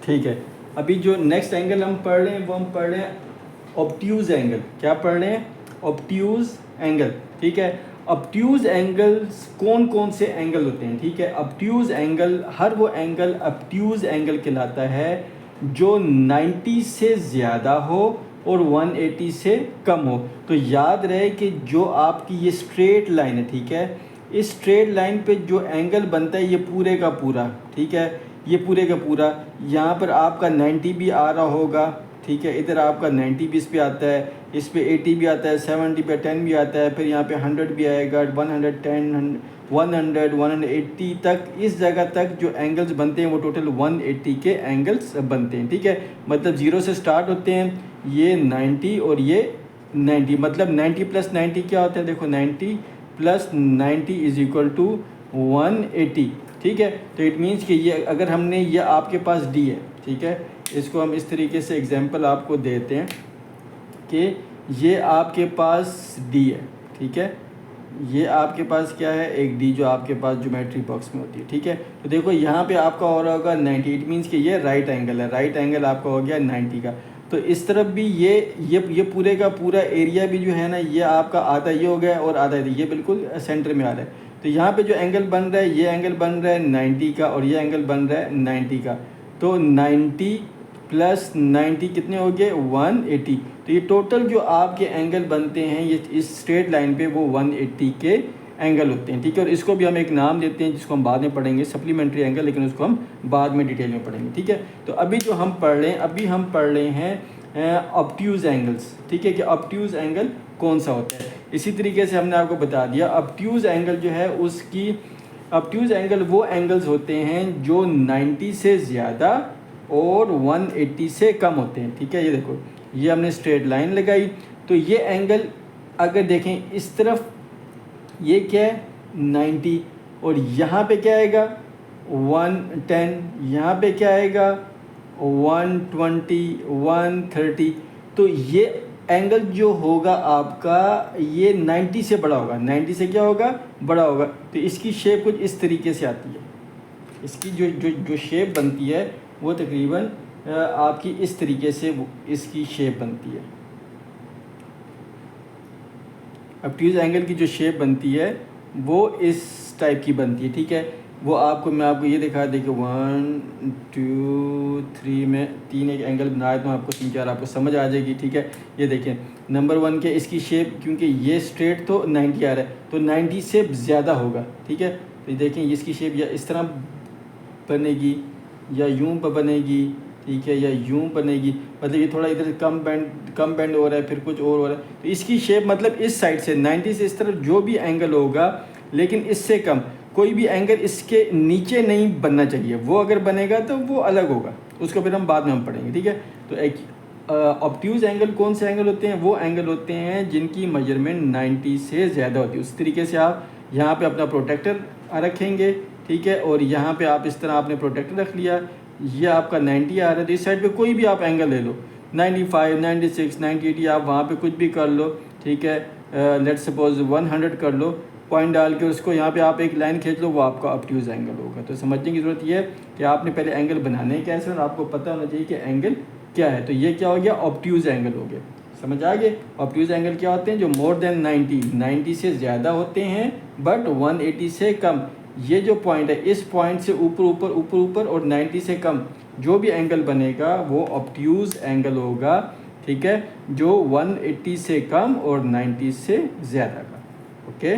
ठीक है, अभी जो नेक्स्ट एंगल हम पढ़ रहे हैं वो हम पढ़ रहे हैं ऑब्ट्यूज एंगल। क्या पढ़ रहे हैं? Obtuse angle. ठीक है, ऑब्ट्यूज एंगल्स कौन कौन से एंगल होते हैं? ठीक है, ऑब्ट्यूज एंगल, हर वो एंगल ऑब्ट्यूज एंगल कहलाता है जो 90 से ज़्यादा हो और 180 से कम हो। तो याद रहे कि जो आपकी ये स्ट्रेट लाइन है, ठीक है, इस स्ट्रेट लाइन पे जो एंगल बनता है ये पूरे का पूरा, ठीक है, ये पूरे का पूरा, यहाँ पर आपका 90 भी आ रहा होगा, ठीक है, इधर आपका 90 भी इस पे आता है, इस पे 80 भी आता है, 70 पे 10 भी आता है, फिर यहाँ पे 100 भी आएगा, 110, 100, 180 तक, इस जगह तक जो एंगल्स बनते हैं वो टोटल 180 के एंगल्स बनते हैं। ठीक है, मतलब 0 से स्टार्ट होते हैं, ये 90 और ये 90, मतलब 90 प्लस 90 क्या होता है? देखो 90 प्लस 90 इज इक्वल टू 180। ठीक है, तो इट मीन्स कि ये अगर हमने ये आपके पास डी है, ठीक है, इसको हम इस तरीके से एग्जांपल आपको देते हैं कि ये आपके पास डी है, ठीक है, ये आपके पास क्या है? एक डी जो आपके पास ज्योमेट्री बॉक्स में होती है। ठीक है, तो देखो यहाँ पे आपका हो रहा होगा 90, इट मीन्स कि ये राइट एंगल है, राइट एंगल आपका हो गया 90 का। तो इस तरफ भी ये पूरे का पूरा एरिया भी जो है ना, ये आपका आधा ये हो गया और आधा ये बिल्कुल सेंटर में आ रहा है। तो यहाँ पे जो एंगल बन रहा है, ये एंगल बन रहा है 90 का और ये एंगल बन रहा है 90 का। तो 90 प्लस 90 कितने हो गए? 180। तो ये टोटल जो आपके एंगल बनते हैं ये इस स्ट्रेट लाइन पे वो 180 के एंगल होते हैं। ठीक है, और इसको भी हम एक नाम देते हैं जिसको हम बाद में पढ़ेंगे, सप्लीमेंट्री एंगल, लेकिन उसको हम बाद में डिटेल में पढ़ेंगे। ठीक है, तो अभी जो हम पढ़ रहे हैं, अभी हम पढ़ रहे हैं ऑब्ट्यूज एंगल्स। ठीक है, कि ऑब्ट्यूज एंगल कौन सा होता है। इसी तरीके से हमने आपको बता दिया ऑब्ट्यूज एंगल जो है उसकी, ऑब्ट्यूज एंगल वो एंगल्स होते हैं जो 90 से ज़्यादा और 180 से कम होते हैं। ठीक है, ये देखो, ये हमने स्ट्रेट लाइन लगाई, तो ये एंगल अगर देखें इस तरफ ये क्या है? 90, और यहाँ पे क्या आएगा? 110, यहाँ पे क्या आएगा? 120, 130। तो ये एंगल जो होगा आपका ये 90 से बड़ा होगा, 90 से क्या होगा? बड़ा होगा। तो इसकी शेप कुछ इस तरीके से आती है, इसकी जो जो जो शेप बनती है वो तकरीबन आपकी इस तरीके से इसकी शेप बनती है। ऑब्ट्यूज एंगल की जो शेप बनती है वो इस टाइप की बनती है। ठीक है, वो आपको मैं आपको ये दिखा दे कि 1 2 3 में 3 एक एंगल बनाया तो आपको 3 4 आपको समझ आ जाएगी। ठीक है, ये देखें, नंबर 1 के इसकी शेप, क्योंकि ये स्ट्रेट तो 90 आ रहा है तो 90 से ज़्यादा होगा। ठीक है, तो देखें इसकी शेप या इस तरह बनेगी या यूं पर बनेगी, ठीक है, या यूं बनेगी, मतलब ये थोड़ा इधर कम बेंड हो रहा है, फिर कुछ और हो रहा है। तो इसकी शेप मतलब इस साइड से 90 से इस तरफ जो भी एंगल होगा, लेकिन इससे कम कोई भी एंगल इसके नीचे नहीं बनना चाहिए। वो अगर बनेगा तो वो अलग होगा, उसको फिर हम बाद में हम पढ़ेंगे। ठीक है, तो एक ऑब्ट्यूज एंगल कौन से एंगल होते हैं? वो एंगल होते हैं जिनकी मेजरमेंट 90 से ज़्यादा होती है। उस तरीके से आप यहाँ पे अपना प्रोटेक्टर रखेंगे, ठीक है, और यहाँ पे आप इस तरह आपने प्रोटेक्टर रख लिया, ये आपका 90 आ रहा है, तो इस साइड पे कोई भी आप एंगल ले लो, 95, 96, 90, आप वहाँ पे कुछ भी कर लो। ठीक है, लेट्स सपोज 100 कर लो, पॉइंट डाल के उसको यहाँ पे आप एक लाइन खींच लो, वो आपका ऑब्ट्यूज एंगल होगा। तो समझने की ज़रूरत ये है कि आपने पहले एंगल बनाने कैसे और आपको पता होना चाहिए कि एंगल क्या है। तो ये क्या हो गया? ऑब्ट्यूज एंगल हो गया। समझ आ गए? ऑब्ट्यूज एंगल क्या होते हैं? जो मोर देन 90 से ज़्यादा होते हैं बट 180 से कम। ये जो पॉइंट है, इस पॉइंट से ऊपर ऊपर ऊपर ऊपर और 90 से कम जो भी एंगल बनेगा वो ऑब्ट्यूज एंगल होगा। ठीक है, जो 180 से कम और 90 से ज़्यादा का। ओके।